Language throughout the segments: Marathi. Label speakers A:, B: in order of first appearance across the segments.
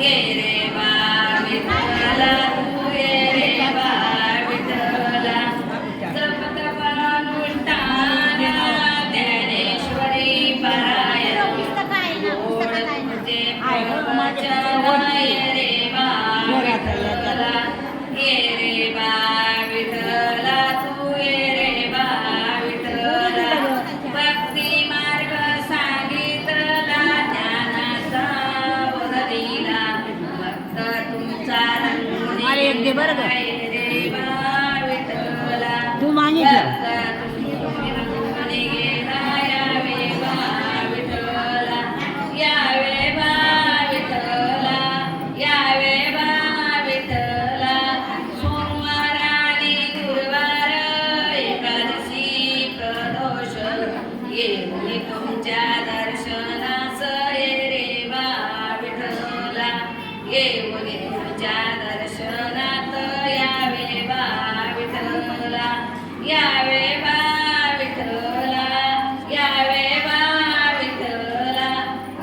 A: ये रे बा विठ्ठला तू ये रे बा विठ्ठला जप तप अनुष्ठान ज्ञानेश्वरी पारायण गोड तुझे प्रवचन ये रे बा विठ्ठला ये रे बा विठ्ठला तू ये रे बा विठ्ठला भक्ती मार्ग सांगितला ज्ञानाचा बोध दिला भक्त तुमचा रंगुनी ये रे बा विठ्ठला
B: तू मागितलं
A: तुम्ही रंगुनी गेला यावे बा विठ्ठला यावे बा विठ्ठला यावे बा विठ्ठला सोमवार आणि गुरुवार एकादशी प्रदोष येऊन तुमच्या दर्शनास ये रे बा विठ्ठला येऊन तुमच्या दर्शनात यावे बा विठ्ठला यावे बा विठ्ठला यावे बा विठ्ठला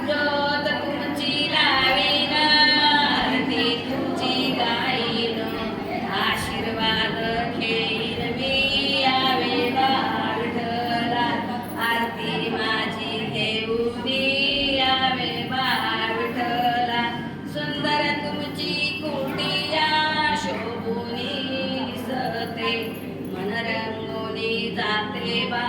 A: ज्योत तुमची लावीन आरती तुमची गाईन आशीर्वाद घेईन मी यावे बा विठ्ठला आरती माझी देऊनी यावे बा विठ्ठला सुंदर तुमची कुटिया शोभूनी दिसते मन रंगोनी जाते बा